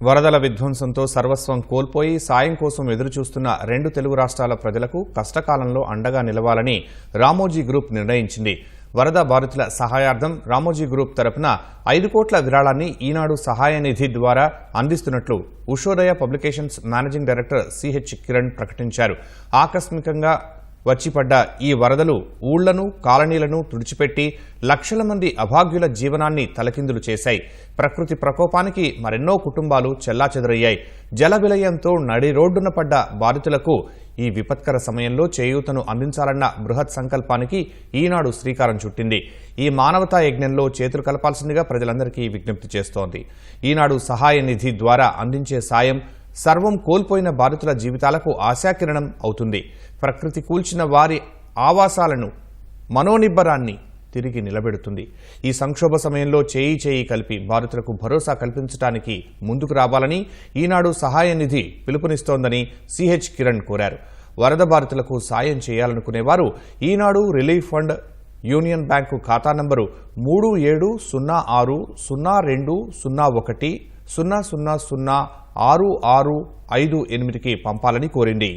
వరదల విధ్వంసంతో సర్వస్వం కోల్పోయి సాయం కోసం ఎదురుచూస్తున్న 2 తెలుగు రాష్ట్రాల ప్రజలకు కష్టకాలంలో అండగా నిలవాలని రామోజీ గ్రూప్ నిర్ణయించింది. వరద బాధితుల సహాయార్థం రామోజీ గ్రూప్ తరపున 5 కోట్ల విరాళాన్ని ఈనాడు సహాయ నిధి ద్వారా అందిస్తున్నట్లు Ushodaya publications managing director CH Kiran ప్రకటించారు. ఆకస్మికంగా వచ్చిపడ్డ ఈ వరదలు ఊళ్లను కాలనీలను తుడిచిపెట్టి లక్షల మంది అభాగ్యుల జీవనాన్ని తలకిందులు చేశాయి. ప్రకృతి ప్రకోపానికి మరెన్నో కుటుంబాలు చెల్లాచెదరయ్యాయి. జల విలయంతో నడి రోడ్డున పడ్డ బాధితులకు ఈ విపత్కర సమయంలో చేయూతను అందించాలన్న బృహత్ సంకల్పానికి ఈనాడు శ్రీకారం చుట్టింది. ఈ మానవతా యజ్ఞంలో చేతులు కలపాల్సిందిగా ప్రజలందరికీ విజ్ఞప్తి చేస్తోంది. ఈనాడు సహాయ నిధి ద్వారా అందించే సాయం సర్వం కోల్పోయిన బాధితుల జీవితాలకు ఆశాకిరణం అవుతుంది. ప్రకృతి కూల్చిన వారి ఆవాసాలను మనోనిబ్బరాన్ని తిరిగి నిలబెడుతుంది. ఈ సంక్షోభ సమయంలో చేయి కలిపి బాధితులకు భరోసా కల్పించడానికి ముందుకు రావాలని ఈనాడు సహాయ నిధి పిలుపునిస్తోందని సిహెచ్ కిరణ్ కోరారు. వరద బాధితులకు సాయం చేయాలనుకునేవారు ఈనాడు రిలీఫ్ ఫండ్ యూనియన్ బ్యాంకు ఖాతా నంబరు 3706020100006658కి పంపాలని కోరింది.